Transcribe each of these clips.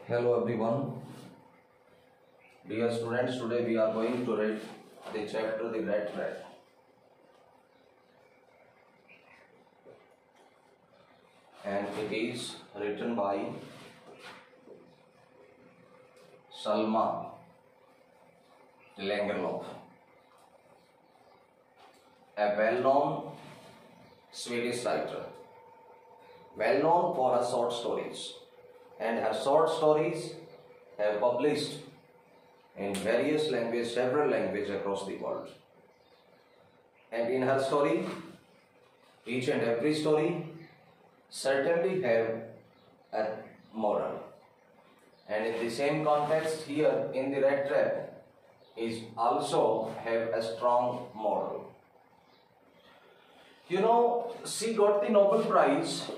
Hello everyone, dear students. Today we are going to read the chapter The Rat Trap, and it is written by Salma Langerlof, a well-known Swedish writer, well known for her short stories, and her short stories have published in various languages, several languages across the world. And in her story, each and every story certainly have a moral. And in the same context here in The Rat Trap is also have a strong moral. You know, she got the Nobel Prize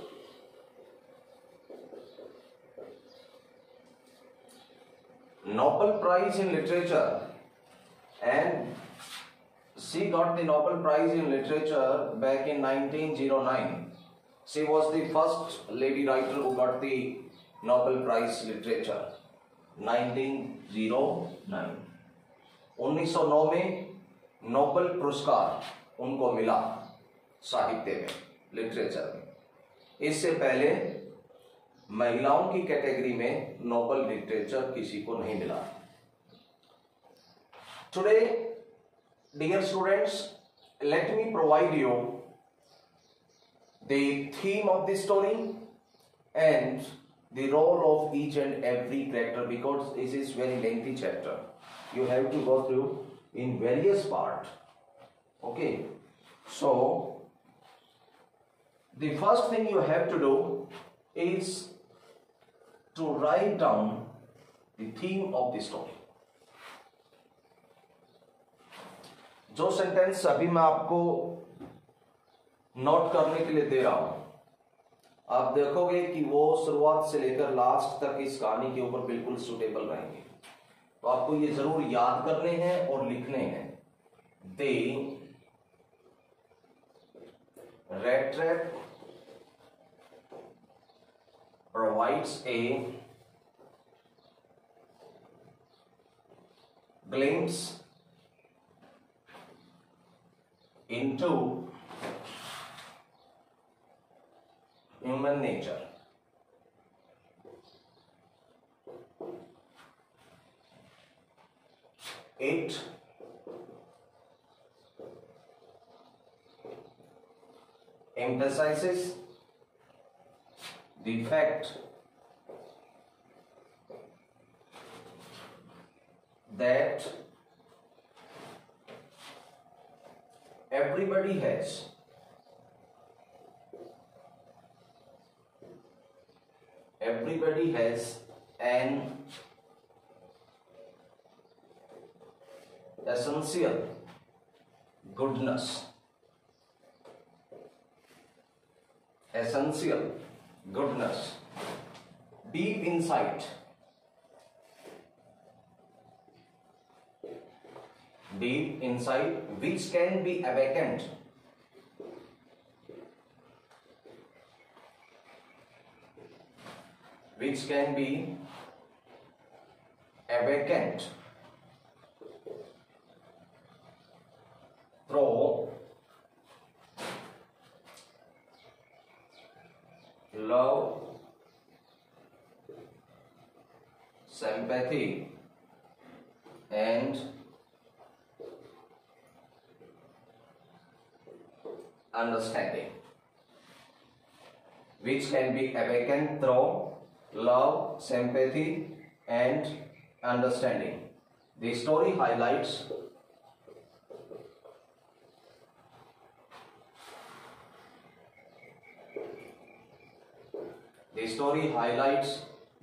in literature, and she got the Nobel Prize in literature back in 1909. She was the first lady writer who got the Nobel Prize literature 1909. 1909 में Nobel पुरस्कार उनको मिला साहित्य में, literature में। इससे पहले महिलाओं की कैटेगरी में नोबेल लिटरेचर किसी को नहीं मिला। Today dear students, let me provide you the theme of the story and the role of each and every character, because this is very lengthy chapter. You have to go through in various parts. Okay, so the first thing you have to do is to write down the theme of the story. जो sentence अभी मैं आपको note करने के लिए दे रहा हूं, आप देखोगे कि वो शुरुआत से लेकर लास्ट तक इस कहानी के ऊपर बिल्कुल सुटेबल रहेंगे. तो आपको ये जरूर याद करने हैं और लिखने हैं. The Rat Trap provides a glimpse into human nature. It emphasizes the fact that everybody has an essential goodness, deep inside, which can be awakened through love, sympathy, and understanding. Which can be awakened through love, sympathy, and understanding. The story highlights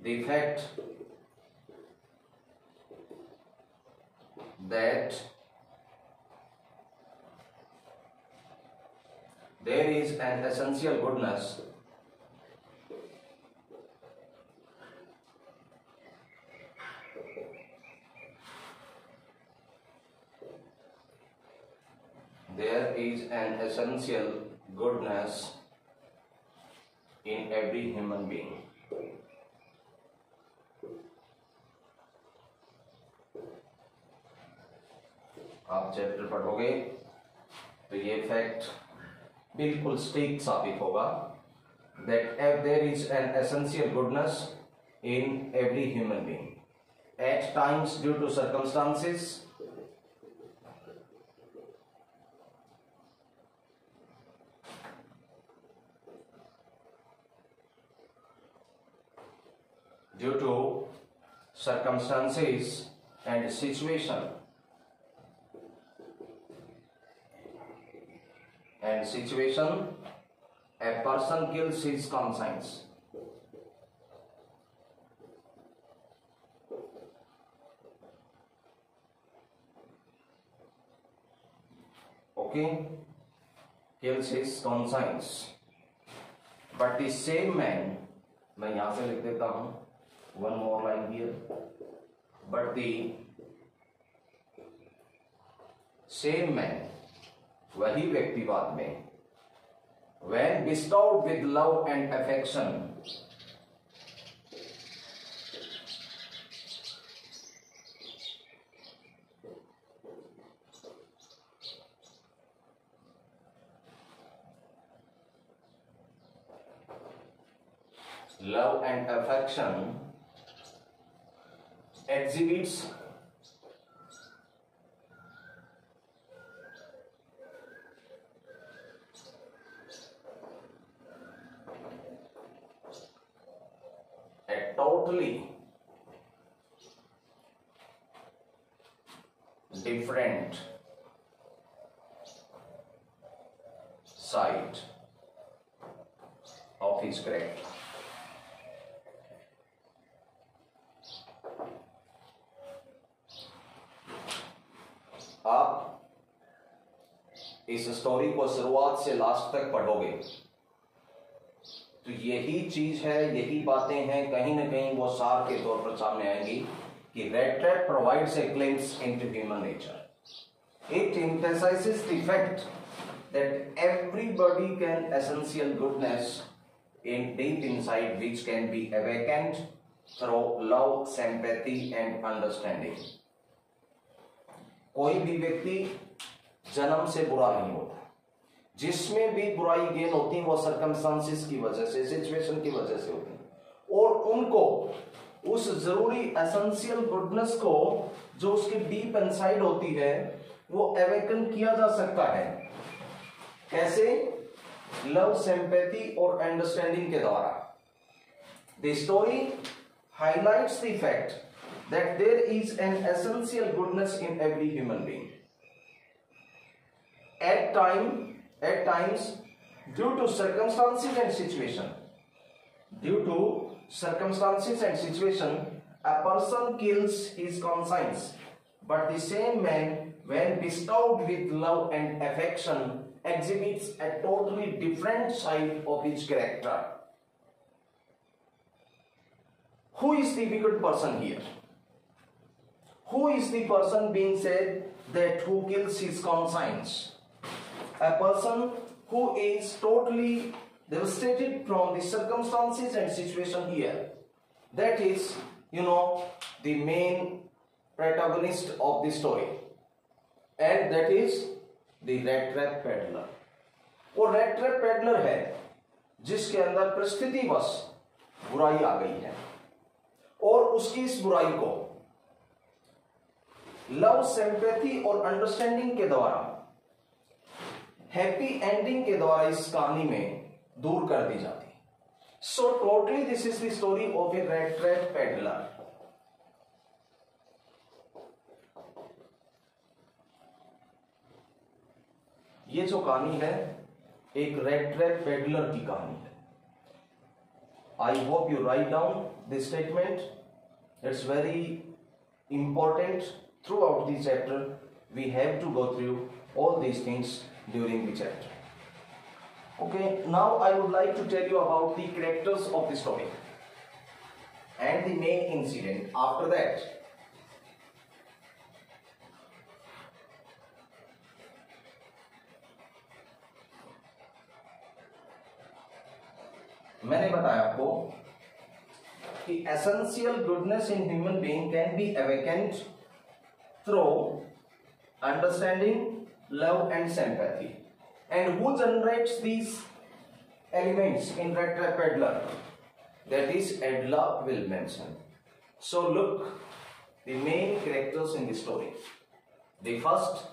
the fact that there is an essential goodness in every human being. आप chapter पढ़ोगे तो ये fact बिल्कुल strict साबित होगा that there is an essential goodness in every human being. At times, due to circumstances, and situation, a person kills his conscience. Okay, kills his conscience. But the same man, मैं यहां से लिख देता हूं, one more line here. But the same man, वही व्यक्ति बाद में, when bestowed with love and affection, exhibits a totally different side of his character. आप इस स्टोरी को शुरुआत से लास्ट तक पढ़ोगे तो यही चीज है, यही बातें हैं, कहीं ना कहीं वो सार के तौर पर सामने आएंगी कि red trap provides a glimpse into human nature. It emphasizes the fact that everybody can essential goodness in deep inside which can be awakened through love, sympathy and understanding. कोई भी व्यक्ति जन्म से बुरा नहीं होता, जिसमें भी बुराई गेन होती है वो सर्कमस्टांसेस की वजह से, सिचुएशन की वजह से होती है, और उनको उस जरूरी एसेंशियल गुडनेस को जो उसके डीप इनसाइड होती है वो अवेकन किया जा सकता है. कैसे? लव, सिंपैथी और अंडरस्टैंडिंग के द्वारा. The story highlights the fact that there is an essential goodness in every human being. At times, due to circumstances and situation, a person kills his conscience. But the same man, when bestowed with love and affection, exhibits a totally different side of his character. Who is the wicked person here? Who is the person being said that who kills his conscience? A person who is totally devastated from the circumstances and situation here. That is, the main protagonist of the story. And that is the red trap peddler. वो red trap peddler है जिसके अंदर परिस्थितिवश बुराई आ गई है और उसकी इस बुराई को लव, सिंपैथी और अंडरस्टैंडिंग के द्वारा, हैप्पी एंडिंग के द्वारा इस कहानी में दूर कर दी जाती है. So totally this is the story of A red trap peddler. ये जो कहानी है एक रेड ट्रैप पेडलर की कहानी है. I hope you write down this statement. It's very important. Throughout the chapter, we have to go through all these things during the chapter. Okay, now I would like to tell you about the characters of the story and the main incident. After that, मैंने बताया आपको कि essential goodness in human being can be awakened through understanding, love and sympathy. And who generates these elements in Rat Trap Peddler? That is Edla Williamson. So look, the main characters in the story. The first,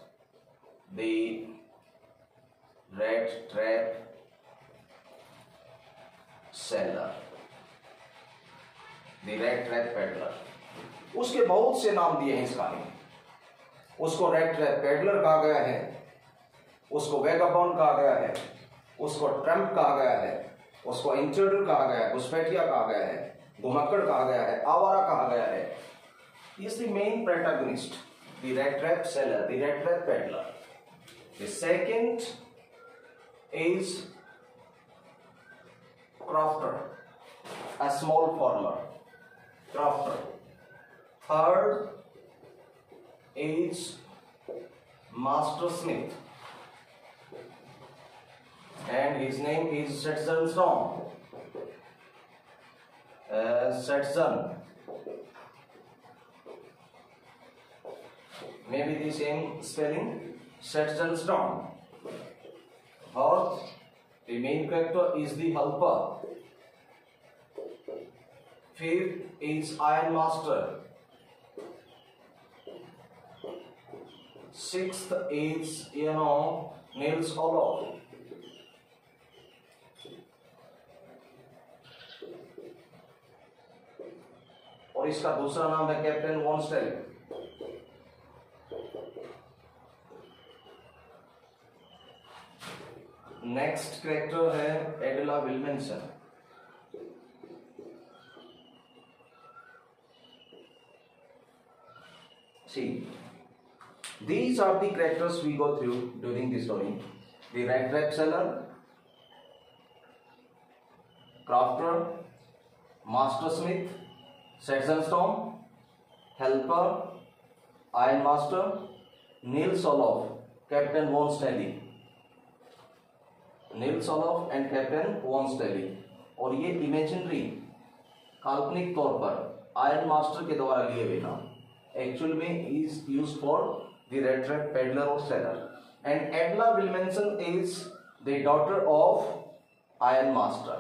the Rat Trap Seller, the Rat Trap Peddler. उसके बहुत से नाम दिए हैं इस कहानी में. उसको रैट ट्रैप पेडलर कहा गया है, उसको वेगाबॉन्ड कहा गया है, उसको ट्रम्प कहा गया है, उसको इंट्रूडर कहा गया है, घुसपैठिया कहा गया है, घुमक्कड़ कहा गया है, आवारा कहा गया है. He is the main protagonist, the rat trap seller, the rat trap peddler. The second is crofter, a small farmer, crofter. Third is Master Smith, and his name is Setson Storm. Setson, maybe the same spelling, Setson Storm. Fourth, the main character is the helper. Fifth is Iron Master. Sixth is, Nils Olof. और इसका दूसरा नाम है captain von स्टेली. Next character है एडला विल्मेंसन. See, these are the characters we go through during the story. The rat trap seller, crafter, Master Smith, Setson Storm, helper, Iron Master, Nils Olof, Captain Von Stelly. Nils Olof and Captain Von Stelly. और ये imaginary, काल्पनिक तौर पर iron master के द्वारा लिए हुए नाम. एक्चुअल में is used for the rat trap peddler or seller. And Edla Williamson is the daughter of Iron Master.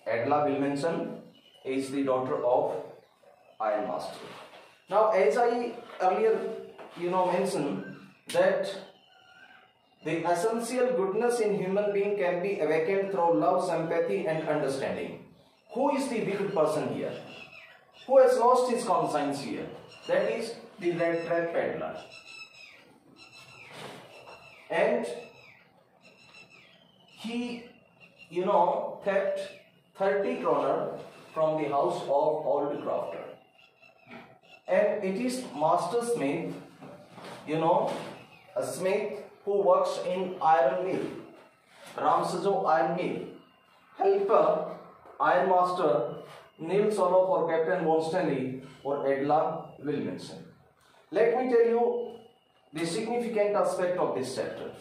Edla Williamson is the daughter of Iron Master. Now, as I earlier mentioned that the essential goodness in human being can be awakened through love, sympathy and understanding. Who is the wicked person here? Who has lost his conscience here? That is the rat trap peddler. And he, kept 30 kroner from the house of old crofter. And it is Master Smith, a smith who works in iron mill, Ramsajo iron mill. Helper, Iron Master, Nils Olof or Captain Von Stelly or Edla Williamson. Let me tell you the significant aspect of this chapter.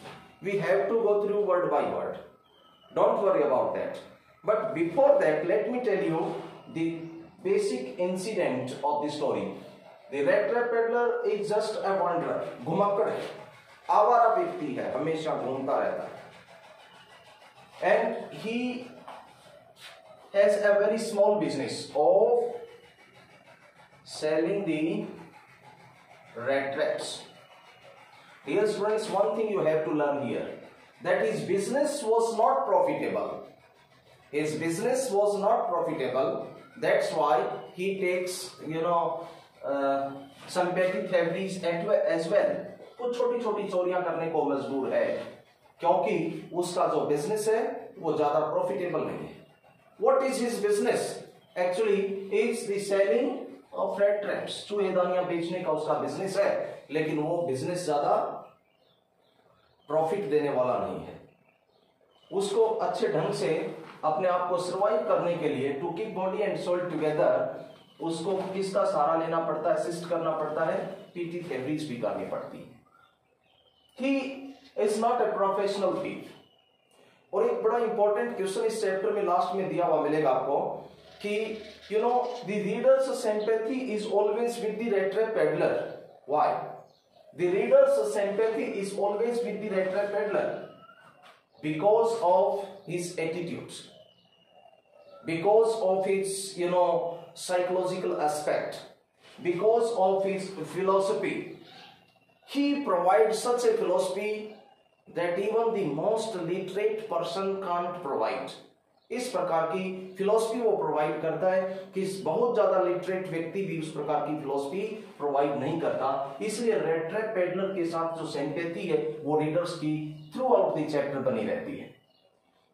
We have to go through word by word. Don't worry about that. But before that, let me tell you the basic incident of the story. The rat trap peddler is just a wanderer. घुमक्कड़ है, आवारा व्यक्ति है, हमेशा घूमता रहता है. And he has a very small business of selling the rat traps. Dear students, one thing you have to learn here, that his business was not profitable. His business was not profitable. That's why he takes, some petty thieveries as well. कुछ छोटी छोटी चोरियां करने को मजबूर है, क्योंकि उसका जो बिजनेस है वो ज्यादा प्रॉफिटेबल नहीं है. What is his business? Actually, it's the selling of rat traps. चूहेदानियां बेचने का उसका बिजनेस है, लेकिन वो बिजनेस ज्यादा प्रॉफिट देने वाला नहीं है. उसको अच्छे ढंग से अपने आप को सर्वाइव करने के लिए, to keep body and soul together, उसको किसका सहारा लेना पड़ता है, असिस्ट करना पड़ता है, पीटी थेवरीज भी करनी पड़ती है. He is not a professional thief. और एक बड़ा इंपॉर्टेंट क्वेश्चन इस चैप्टर में लास्ट में दिया हुआ मिलेगा आपको कि the reader's sympathy is always with the rat trap peddler. Why? The reader's sympathy is always with the rat trap peddler because of his attitudes, because of his, psychological aspect, because of his philosophy. He provides such a philosophy that even the most literate person can't provide. इस प्रकार की philosophy वो provide करता है कि बहुत ज्यादा literate व्यक्ति भी उस प्रकार की फिलोसफी प्रोवाइड नहीं करता। इसलिए रेड ट्रैप पेडलर के साथ जो सिंपैथी है वो रीडर्स की थ्रू आउट द चैप्टर बनी रहती है।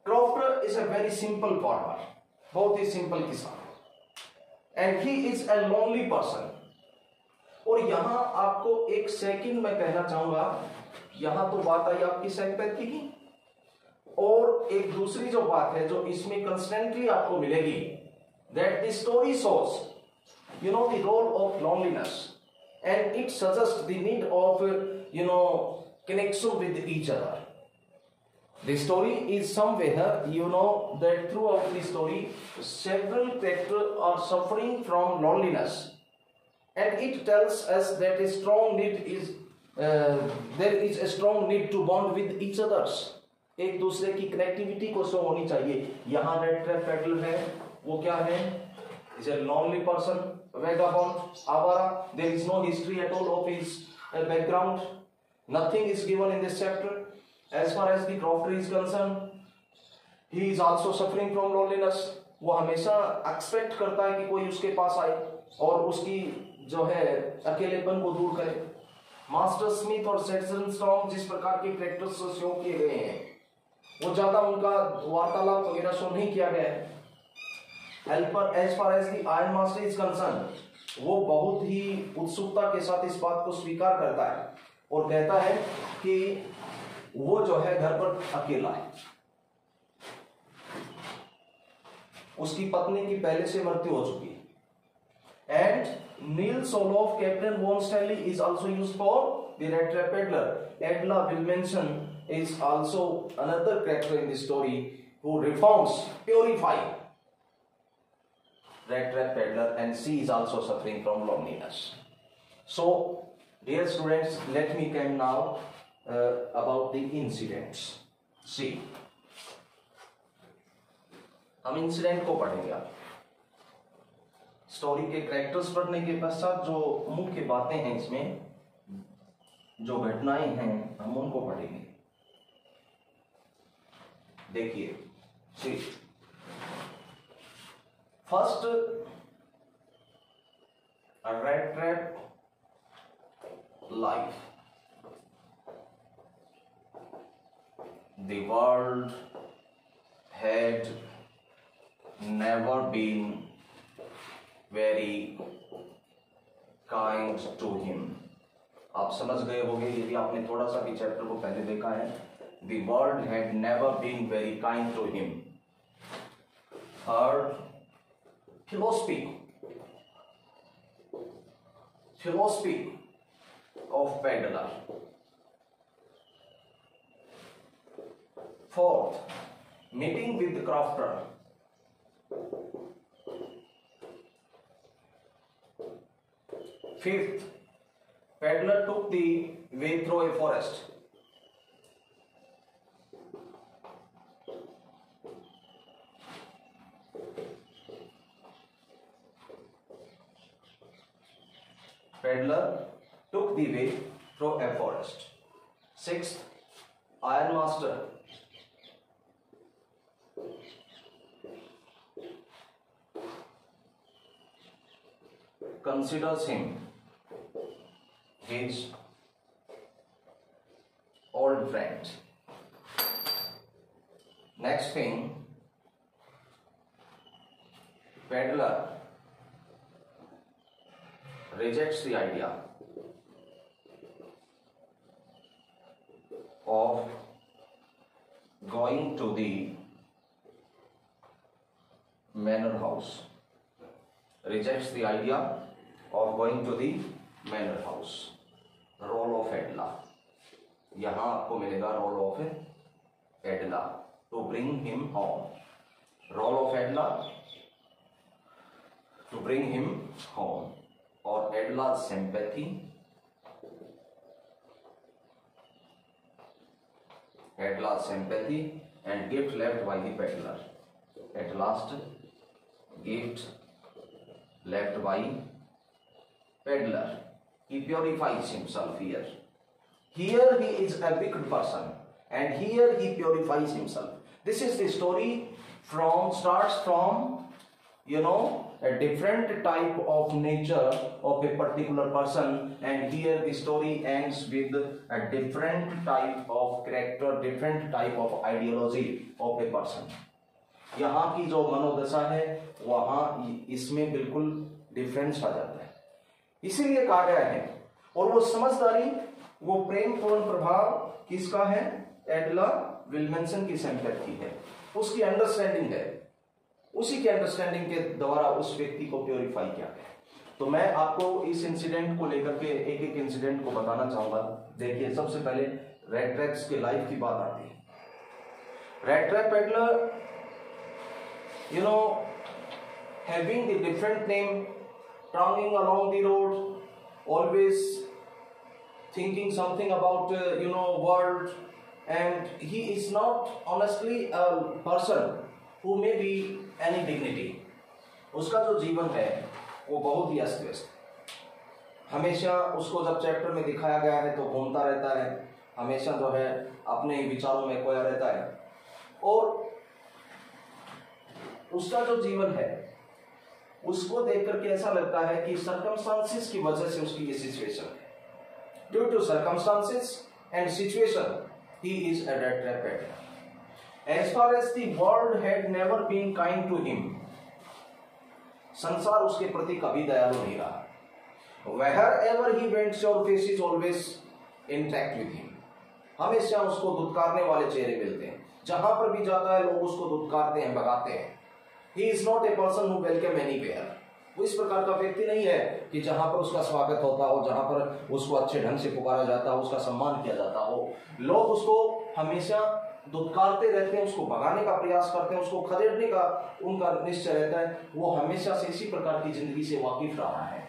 Crofter is a very simple farmer, बहुत ही सिंपल किसान, and he is a lonely person. और यहां आपको एक सेकंड में कहना चाहूंगा, यहां तो बात आई आपकी सिंपैथी की, और एक दूसरी जो बात है जो इसमें कंस्टेंटली आपको मिलेगी, that the story shows the role of loneliness and it suggest the need of connection with each other. The story is somewhere, that throughout the story, several characters are suffering from loneliness, and it tells us that a strong need is there is a strong need to bond with each others. एक दूसरे की connectivity को show होनी चाहिए। यहाँ red trap peddler है, वो क्या है? Is a lonely person, vagabond, आवारा. There is no history at all of his background. Nothing is given in this chapter. As far as the crofter is concerned, he is also suffering from loneliness. वो हमेशा expect करता है कि कोई उसके पास आए और उसकी जो है अकेलेपन को दूर करे। मास्टर स्मिथ और सिटीजन स्टॉर्म जिस प्रकार के कैरेक्टर्स शो किए गए हैं, वो ज्यादा उनका वार्तालाप वगैरह शो नहीं किया गया है। Helper as far as the iron master is concern, वो बहुत ही उत्सुकता के साथ इस बात को स्वीकार करता है और कहता है कि वो जो है घर पर अकेला है, उसकी पत्नी की पहले से मृत्यु हो चुकी है। And Nils Olof captain von Stanley is also used for the rat trap peddler. Edla Willmansson is also another character in the story who reforms, purify red trap peddler, and she is also suffering from loneliness. So, dear students, let me come now about the incidents. See, हम incident को पढ़ेंगे। आप story के characters पढ़ने के पश्चात जो मुख्य बातें हैं, इसमें जो घटनाएं हैं, हम उनको पढ़ेंगे। देखिए, see first, rat trap life. The world had never been very kind to him. आप समझ गए होंगे यदि आपने थोड़ा सा भी चैप्टर को पहले देखा है। The world had never been very kind to him. Her philosophy of peddler. Fourth, meeting with the crofter. Fifth, peddler took the way through a forest. Peddler took the way through a forest. Sixth, iron master considers him his old friend. Next thing, peddler rejects the idea of going to the manor house. Rejects the idea of going to the manor house. Role of Edla. यहाँ आपको मिलेगा role of Edla to bring him home. Role of Edla to bring him home. और एडला's sympathy At last sympathy and gift left by the peddler. At last gift left by peddler. He purifies himself here. Here he is a wicked person, and here he purifies himself. This is the story starts from, a different type of nature of a particular person, and here the story ends with a different type of character, different type of ideology of a person. यहाँ की जो मनोदशा है वहाँ इसमें बिल्कुल difference आ जाता है, इसीलिए कहा गया है। और वो समझदारी, वो प्रेमपूर्ण प्रभाव किसका है? एडला विल्मनसन की सिंपैथी है, उसकी अंडरस्टैंडिंग है, उसी के अंडरस्टैंडिंग के द्वारा उस व्यक्ति को प्योरीफाई किया गया। तो मैं आपको इस इंसिडेंट को लेकर के एक एक इंसिडेंट को बताना चाहूंगा। देखिए, सबसे पहले रेड ट्रैप्स के लाइफ की बात आती है। Red trap peddler, having the different name, trundling along the road, always thinking something about world, and he is not honestly a person who may be any dignity. उसका जो जीवन है वो बहुत ही अस्त व्यस्त, हमेशा उसको जब चैप्टर में दिखाया गया है तो घूमता रहता है, हमेशा जो है अपने ही विचारों में खोया रहता है, और उसका जो जीवन है उसको देख करके ऐसा लगता है कि सर्कमस्टांसेस की वजह से उसकी ये सिचुएशन है। Due to circumstances and situation he is a rat trap peddler. As far as the world had never been kind to him, संसार उसके प्रति कभी दयालु नहीं रहा. Wherever he went, your face is always intact with him. हमेशा उसको दुत्कारने वाले चेहरे मिलते हैं, जहां पर भी जाता है लोग उसको दुत्कारते हैं, भगाते हैं. He is not a person who welcome anywhere. वो इस प्रकार का व्यक्ति नहीं है कि जहां पर उसका स्वागत होता हो, जहां पर उसको अच्छे ढंग से पुकारा जाता हो, उसका सम्मान किया जाता हो. लोग उसको हमेशा दुत्कारते रहते हैं, उसको भगाने का प्रयास करते हैं, उसको खदेड़ने का उनका निश्चय रहता है. वो हमेशा से इसी प्रकार की जिंदगी से वाकिफ रहा है.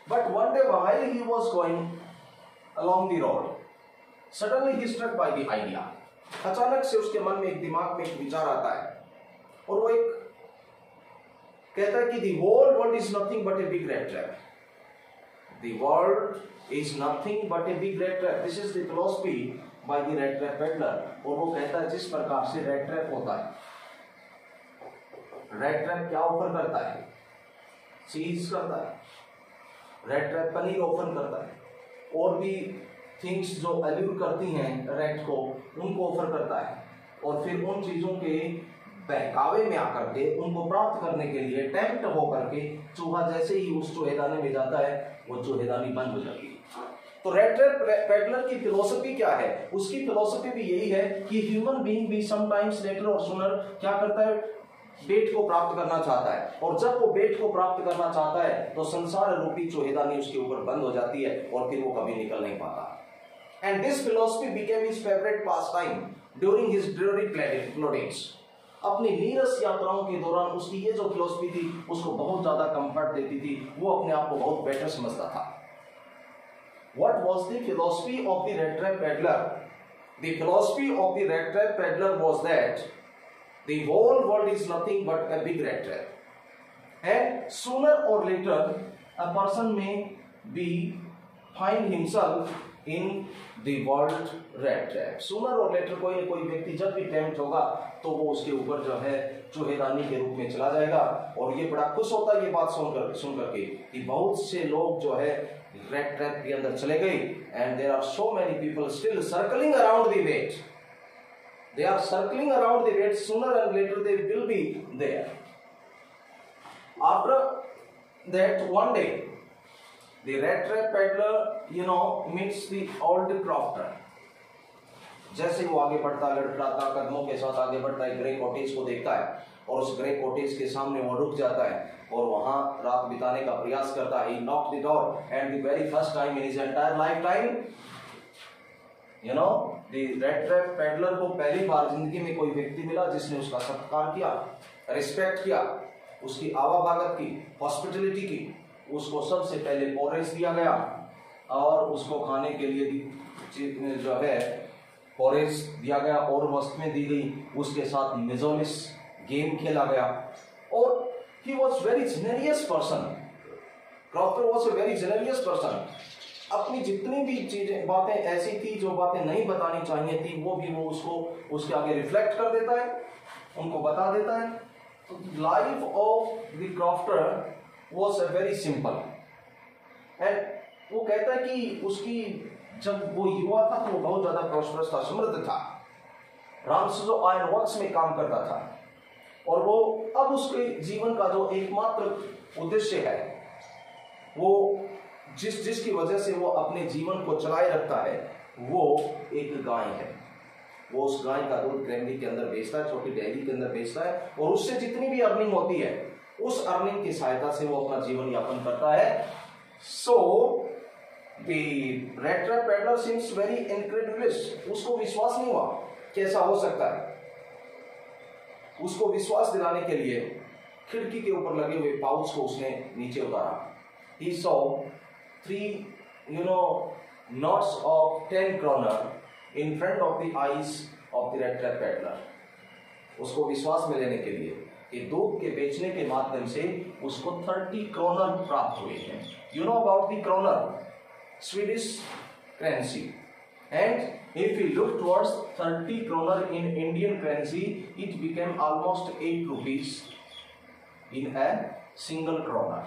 But one day while he was going along the road, suddenly he struck by the idea. अचानक से उसके मन में दिमाग में एक विचार आता है, और वो एक कहता है कि the whole world is nothing but a big rat trap. The world is nothing but a big rat trap. This is the philosophy by the rat trap peddler. और वो कहता है जिस प्रकार से rat trap होता है, rat trap क्या ऑफर करता है? चीज करता है. rat trap पनीर ऑफर करता है, और भी थिंग्स जो अल्यूर करती हैं रेट को, उनको ऑफर करता है, और फिर उन चीजों के बहकावे में आकर के उनको प्राप्त करने के लिए टेम्प्ट होकर के चूहा जैसे ही उस चूहेदानी में जाता है, वो चूहेदानी बंद हो जाती है. तो रेड ट्रैप पेडलर की फिलॉसफी क्या है? उसकी फिलॉसफी भी यही है कि ह्यूमन बीइंग भी समटाइम्स लेटर और सूनर क्या करता है? बेट को प्राप्त करना चाहता है, और जब वो बेट को प्राप्त करना चाहता है तो संसार रूपी चूहेदानी उसके ऊपर बंद हो जाती है, और फिर वो कभी निकल नहीं पाता. And this philosophy became his favourite pastime during his dreary ploddings. अपनी नीरस यात्राओं के दौरान उसकी ये जो फिलॉसफी थी उसको बहुत ज्यादा कंफर्ट देती थी, वो अपने आप को बहुत बेटर समझता था. What was the philosophy of the rat trap peddler? The philosophy of the rat trap peddler was that the whole world is nothing but a big rat trap, and sooner or later a person may be find himself in the world rat trap. Sooner or later कोई न कोई व्यक्ति जब भी tempt होगा तो वो उसके ऊपर जो है चूहेदानी के रूप में चला जाएगा. और ये बड़ा खुश होता है ये बात सुन करके कि बहुत से लोग जो है रेड ट्रैप के अंदर चले गए. And there are so many people still circling around the bait. They are circling around the bait. Sooner and later they will be there. After that one day the rat trap peddler meets the old crofter. जैसे वो आगे बढ़ता, लड़खड़ाता कदमों के साथ आगे बढ़ता है, ग्रे कॉटेज को देखता है, और उस ग्रे कॉटेज के सामने वो रुक जाता है और वहां रात बिताने का प्रयास करता है. He knocked the door and the very first time in his entire lifetime, the rat trap peddler को पहली बार जिंदगी में कोई व्यक्ति मिला जिसने उसका सत्कार किया, रिस्पेक्ट किया, उसकी आवाभगत की, हॉस्पिटलिटी की. उसको सबसे पहले पोरेस दिया गया, और उसको खाने के लिए जो है फोरेस दिया गया और वस्तुएं दी गई, उसके साथ मेजोलिस गेम खेला गया और he was very generous person. Crofter was a very generous person. अपनी जितनी भी चीजें बातें ऐसी थी जो बातें नहीं बतानी चाहिए थी वो भी वो उसको उसके आगे रिफ्लेक्ट कर देता है, उनको बता देता है. Life of the crofter was a very simple. And वो कहता है कि उसकी जब वो युवा था तो वो बहुत ज्यादा प्रॉस्परस था, समृद्ध था, रामसो आयरन वर्क्स में काम करता था और वो अब उसके जीवन का जो एकमात्र उद्देश्य है वो जिसकी वजह से वो अपने जीवन को चलाए रखता है वो एक गाय है. वो उस गाय का दूध क्रेमरी के अंदर बेचता है, छोटी डेयरी के अंदर बेचता है और उससे जितनी भी अर्निंग होती है उस अर्निंग की सहायता से वो अपना जीवन यापन करता है. So the rat trap peddler seems very incredulous. उसको विश्वास नहीं हुआ कि ऐसा हो सकता है. उसको विश्वास दिलाने के लिए खिड़की के ऊपर लगे हुए पाउच को उसने नीचे उतारा. He saw 3 knots of 10 kroner in front of the eyes of the red trap peddler. उसको विश्वास में लेने के लिए कि दूध के बेचने के माध्यम से उसको 30 क्रोनर प्राप्त हुए हैं. You know about the kroner, Swedish currency, and if we look towards 30 kroner in Indian currency, it became almost 8 rupees in a single kroner.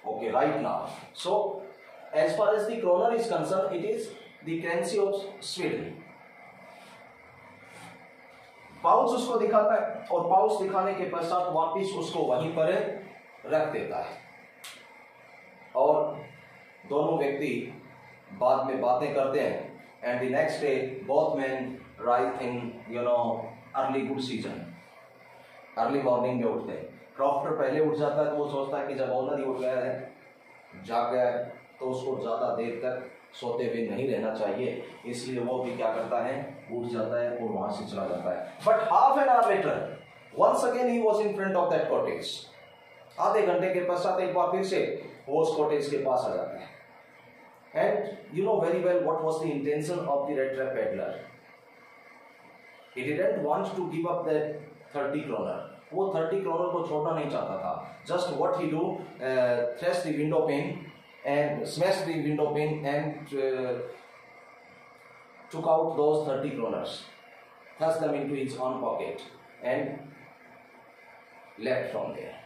Okay, right now. So, as far as the kroner is concerned, it is the currency of Sweden. Pouch उसको दिखाता है और pouch दिखाने के पश्चात वापिस उसको वहीं पर रख देता है और दोनों व्यक्ति बाद में बातें करते हैं. And the next day both man rise in early good season. Early morning में उठते हैं. क्रॉफ्टर पहले उठ जाता है तो वो सोचता है कि जब ओनर ही उठ गया है, जाग गया है, तो उसको ज़्यादा देर तक सोते हुए नहीं रहना चाहिए, इसलिए वो भी क्या करता है, उठ जाता है और वहां से चला जाता है. But half an hour later once again he was in front of that cottage. आधे घंटे के पश्चात एक बार फिर से वो उस कॉटेज के पास आ जाता है. And you know very well what was the intention of the rat trap peddler. He didn't want to give up that 30 kroner. वो 30 kroner को छोड़ना नहीं चाहता था. Just what he do, thrash the window pane and smashed the window pane and took out those 30 kroners, thrust them into his own pocket and left from there.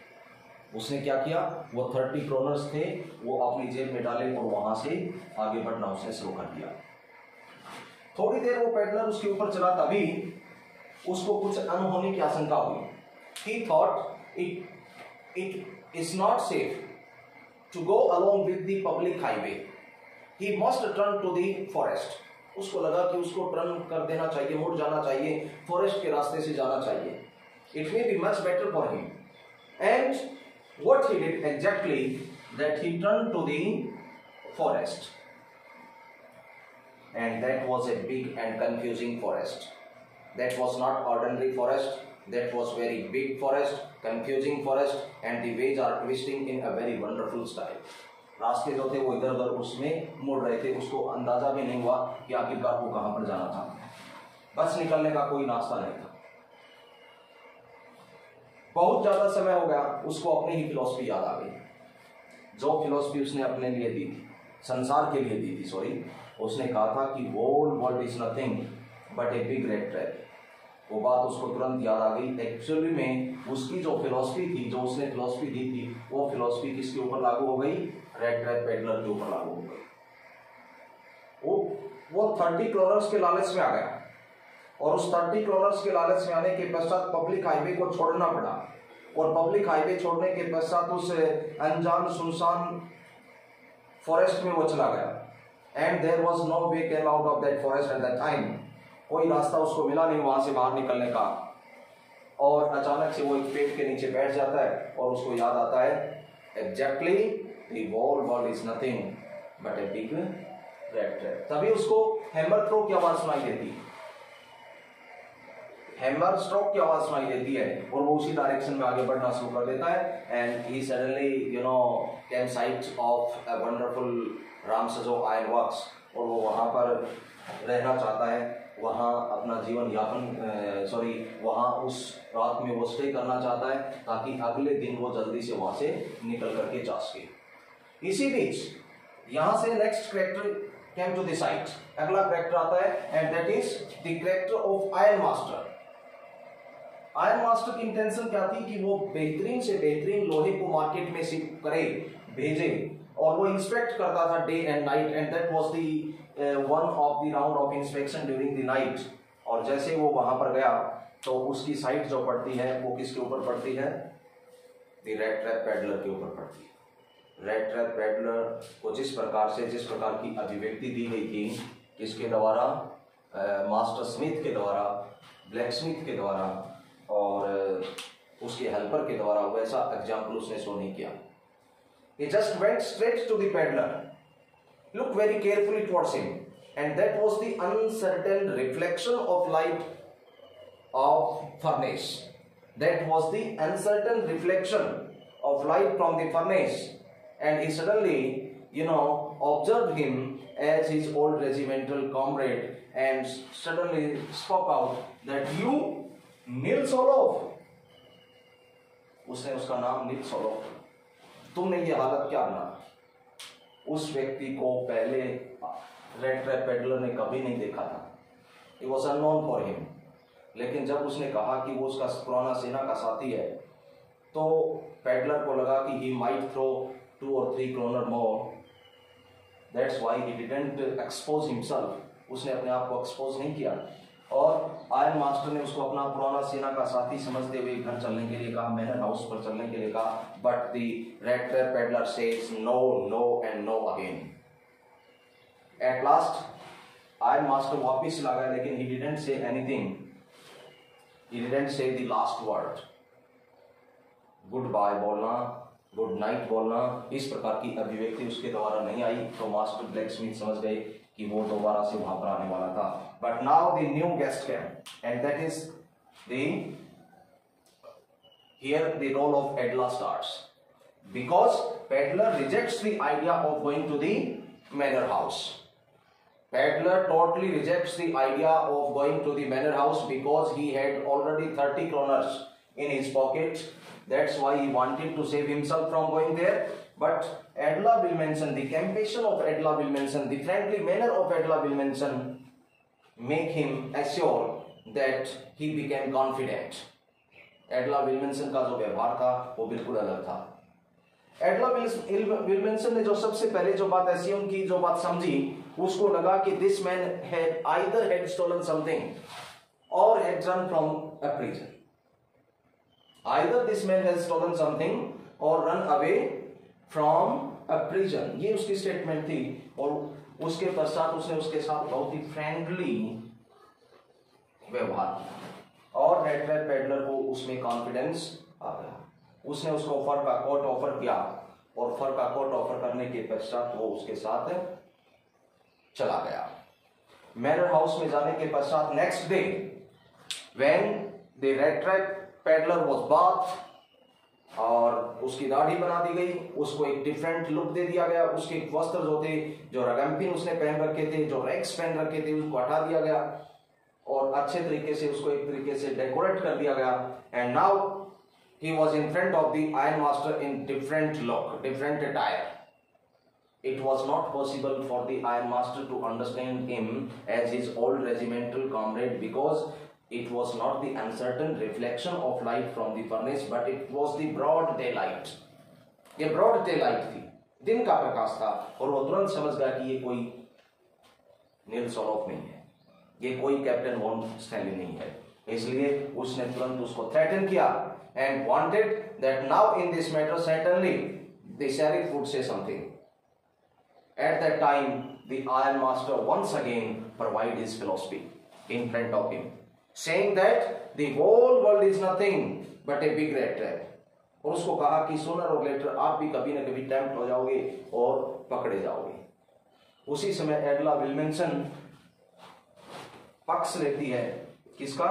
उसने क्या किया, वो 30 kroners थे वो अपनी जेब में डाले और वहां से आगे बढ़ना उसने शुरू कर दिया. थोड़ी देर वो पेडलर उसके ऊपर चला तभी उसको कुछ अनहोनी की आशंका हुई. He thought it is not safe to go along with the public highway. He must turn to the forest. उसको लगा कि उसको टर्न कर देना चाहिए, मुड़ जाना चाहिए, फॉरेस्ट के रास्ते से जाना चाहिए. It may be much better for him. And what he did exactly, that he turned to the forest. And that was a big and confusing forest. That was not ordinary forest. That was very big forest, confusing forest, and the ways are twisting in a very wonderful style. रास्ते जो थे वो इधर उधर उसमें मुड़ रहे थे. उसको अंदाजा भी नहीं हुआ कि आखिरकार वो कहां पर जाना था. बस निकलने का कोई नाश्ता नहीं था. बहुत ज्यादा समय हो गया, उसको अपनी ही फिलॉसफी याद आ गई. जो फिलॉसफी उसने अपने लिए दी थी, संसार के लिए दी थी, सॉरी, उसने कहा था कि whole world is nothing but a big rat trap. वो बात उसको तुरंत याद आ गई. एक्चुअली में उसकी जो फिलॉसफी थी, जो उसने फिलॉसफी दी थी, वो फिलॉसफी किसके ऊपर लागू हो गई, रेड ट्रैप पेडलर के ऊपर लागू हो गई. वो 30 kroners के लालच में आ गया और उस 30 kroners के लालच में आने के पश्चात पब्लिक हाईवे को छोड़ना पड़ा और पब्लिक हाईवे छोड़ने के पश्चात उस अनजान सुनसान फॉरेस्ट में वो चला गया. And there was no way came out of that forest at that time. कोई रास्ता उसको मिला नहीं वहां से बाहर निकलने का. और अचानक से वो एक पेड़ के नीचे बैठ जाता है और उसको याद आता है exactly the whole world is nothing but a big rat trap. तभी उसको हैमर थ्रो की आवाज सुनाई देती है. हैमर स्ट्रोक की आवाज सुनाई देती है और वो उसी डायरेक्शन में आगे बढ़ना शुरू कर देता है. And he suddenly came sight of a wonderful Ramsjo iron works और वो वहाँ पर रहना चाहता है, वहाँ अपना जीवन यापन वहाँ उस रात में वो स्टे करना चाहता है ताकि अगले दिन वो जल्दी से वहाँ से निकल करके जा सके। इसी बीच यहाँ से next character came to the site, अगला कैरेक्टर आता है and that is the character of iron master. Iron master की इंटेंशन क्या थी कि वो बेहतरीन से बेहतरीन लोहे को मार्केट में शिप करे, भेजे, और वो इंस्पेक्ट करता था day and night, and that was the one of the round of inspection during the night. और जैसे वो वहां पर गया तो उसकी साइट जो पड़ती है वो किसके ऊपर पड़ती है? द रेड ट्रैप पेडलर के ऊपर पड़ती है। रेड ट्रैप पेडलर को जिस प्रकार की अभिव्यक्ति दी गई थी, किसके द्वारा? मास्टर स्मिथ के द्वारा, ब्लैक स्मिथ के द्वारा और उसके हेल्पर के द्वारा, वैसा एग्जाम्पल उसने शो नहीं किया। He just went straight to the peddler, looked very carefully towards him, and that was the uncertain reflection of light of furnace. That was the uncertain reflection of light from the furnace, and he suddenly, observed him as his old regimental comrade, and suddenly spoke out that you, Nils Olof. उसने उसका नाम Niels Olaf, तुमने ये हालत क्या बना? उस व्यक्ति को पहले रेड ट्रैप पेडलर ने कभी नहीं देखा था, it was unknown for him. लेकिन जब उसने कहा कि वो उसका पुराना सेना का साथी है, तो पेडलर को लगा कि he might throw 2 or 3 kroner more, that's why he didn't expose himself. उसने अपने आप को एक्सपोज नहीं किया, और आयरन मास्टर ने उसको अपना पुराना सेना का साथी समझते हुए घर चलने के लिए कहा, मैनर हाउस पर चलने के लिए कहा, but the rat trap peddler says no, no and no again. At last iron master वापिस चला गया, लेकिन he didn't say anything, he didn't say the last word. Goodbye बोलना, गुड नाइट बोलना, इस प्रकार की अभिव्यक्ति उसके द्वारा नहीं आई, तो मास्टर ब्लैक स्मिथ समझ गए कि वो दोबारा से वहां पर आने वाला था। But now the new guest came, and that is the here the role of Edla starts, because Peddler rejects the idea of going to the manor house. Peddler totally rejects the idea of going to the manor house because he had already 30 kroners in his pocket. That's why he wanted to save himself from going there. But Edla will mention, the compassion of Edla will mention, the friendly manner of Edla will mention, make him assure that he became confident. एडला विल्मनसन का जो व्यवहार था वो बिल्कुल अलग था। एडला विल्मनसन ने जो सबसे पहले जो बात ऐसी उनकी जो बात समझी, उसको लगा कि this man had either had stolen something और had run from a prison. Either this man has stolen something और run away from a prison, ये उसकी स्टेटमेंट थी। और उसके पश्चात उसने उसके साथ बहुत ही फ्रेंडली व्यवहार किया और रेड ट्रैप पेडलर को उसमें कॉन्फिडेंस आ गया। उसने उसको फर का कोट ऑफर किया और फर का कोट ऑफर करने के पश्चात वो उसके साथ चला गया। मैनर हाउस में जाने के पश्चात next day when the rat trap peddler was bath और उसकी दाढ़ी बना दी गई, उसको एक डिफरेंट लुक दे दिया गया। उसके वस्त्र जो थे, जो रगम्पिन उसने पहन रखे थे, जो रैक्स पहन रखे थे, उसको हटा दिया गया और अच्छे तरीके से उसको एक तरीके से डेकोरेट कर दिया गया। And now he was in front of the iron master in different look, different attire. It was not possible for the iron master to understand him as his old regimental comrade because it was not the uncertain reflection of light from the furnace, but it was the broad daylight. ये broad daylight थी, दिन का प्रकाश था, और वो तुरंत समझ गया कि ये कोई नील्स ओलोफ नहीं है, ये कोई कैप्टन वॉन स्टैनली नहीं है। इसलिए उसने तुरंत उसको थ्रेटन किया and wanted that now in this matter certainly the sheriff would say something. At that time the Iron Master once again provided his philosophy in front of him, saying that the whole world is nothing but a big rat trap. और उसको कहा कि sooner or later आप भी कभी न कभी tempt हो जाओगे और पकड़े जाओगे। उसी समय एडला विल्मनसन पक्ष लेती है किसका?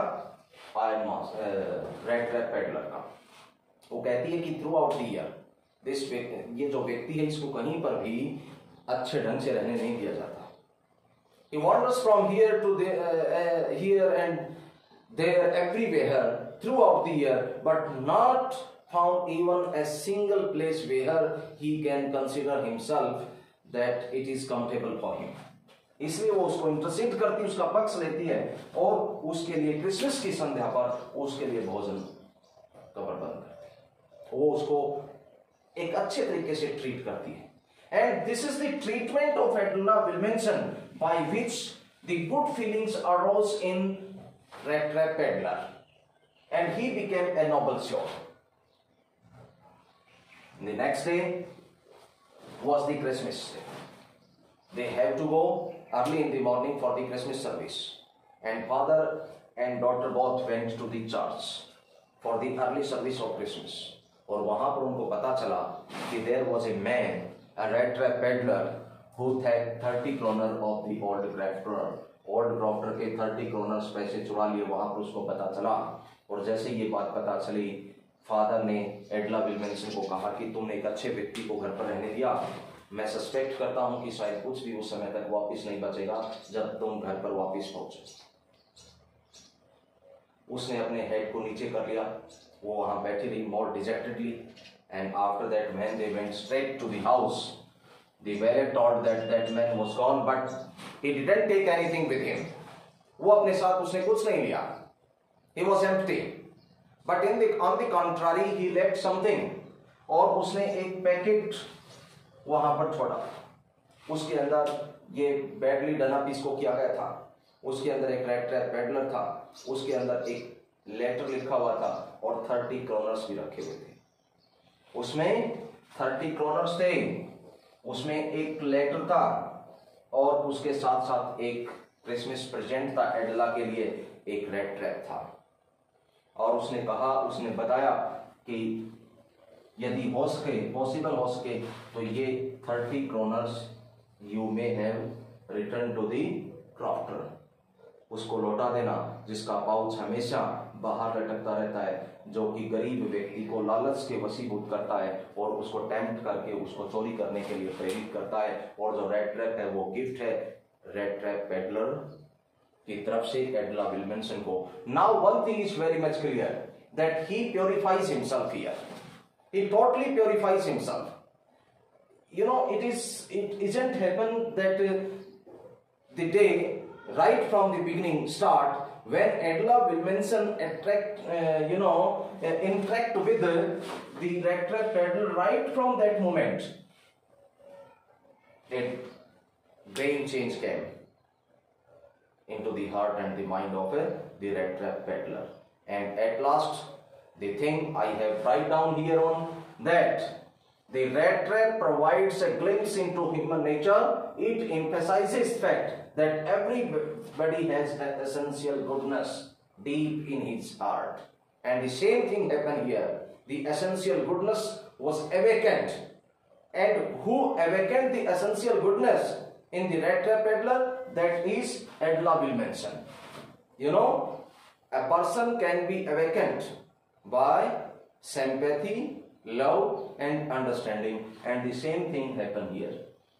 Iron master red trap peddler का। वो कहती है कि through out the year this ये जो व्यक्ति है इसको कहीं पर भी अच्छे ढंग से रहने नहीं दिया जाता। He wanders from here to here and there, everywhere throughout the year, but not found even a single place where he can consider himself that it is comfortable for him. इसलिए वो उसको इंटरसीड करती, उसका पक्ष लेती है और उसके लिए क्रिसमस की संध्या पर उसके लिए भोजन का प्रबंध करती है, वो उसको एक अच्छे तरीके से ट्रीट करती है. And this is the treatment of Edla Wilmenson by which the good feelings arose in Rat Trap Peddler, and he became a noble soul. The next day was the Christmas day. They have to go early in the morning for the Christmas service, and father and daughter both went to the church for the early service of Christmas. और वहां पर उनको पता चला कि there was a man, a rat trap peddler, who had 30 kroner of the old grafter. Old grafter के 30 kroners पैसे चुरा लिए, वहां पर उसको पता चला. और जैसे ये बात पता चली, फादर ने एडला विल्मेंसन को कहा कि तुमने एक अच्छे व्यक्ति को घर पर रहने दिया, मैं सस्पेक्ट करता हूं कि शायद कुछ भी उस समय तक वापस नहीं बचेगा जब तुम घर पर वापस पहुंचे. उसने अपने हेड को नीचे कर लिया, वो वहां बैठी रही more dejectedly. And after that when they went straight to the house, the valet thought that man was gone, but he didn't take anything with him. वो अपने साथ उसने कुछ नहीं लिया. He was empty. But on the contrary, he left something. और उसने एक पैकेट वहां पर छोड़ा. उसके अंदर ये बैडली डन अप इसको किया गया था. उसके अंदर एक रैट ट्रैप पेडलर था. उसके अंदर एक लेटर लिखा हुआ था और 30 क्रोनर्स भी रखे हुए थे. उसमें 30 क्रोनर्स थे, उसमें एक लेटर था और उसके साथ साथ एक क्रिसमस प्रेजेंट था एडला के लिए, एक रेड ट्रैप था. और उसने कहा, उसने बताया कि यदि हो सके, पॉसिबल हो सके तो ये 30 kroners you may have return to the crofter, उसको लौटा देना जिसका पाउच हमेशा बाहर लटकता रहता है, जो कि गरीब व्यक्ति को लालच के वशीभूत करता है और उसको टेम्प्ट करके उसको चोरी करने के लिए प्रेरित करता है. और जो रेड ट्रैप है वो गिफ्ट है रेड ट्रैप पेडलर की तरफ से एडला विल्मेंसन को. Now one thing is very much clear, that he purifies himself here. He totally purifies himself. You know, it isn't happen that the day right from the beginning start when Edla Wilmenson interact with the rat trap peddler. Right from that moment, a brain change came into the heart and the mind of the rat trap peddler. And at last, the thing I have write down here on that the rat trap provides a glimpse into human nature. It emphasizes fact that everybody has an essential goodness deep in his heart. And the same thing happened here. The essential goodness was awakened. And who awakened the essential goodness in the rat trap peddler? That is Edla Wilmenson. You know, a person can be awakened by sympathy, love and understanding, and the same thing happened here.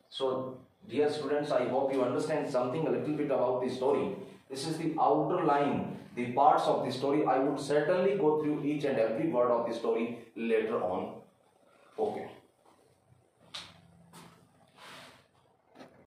So dear students, I hope you understand something a little bit about the story. This is the outer line, the parts of the story. I would certainly go through each and every word of the story later on.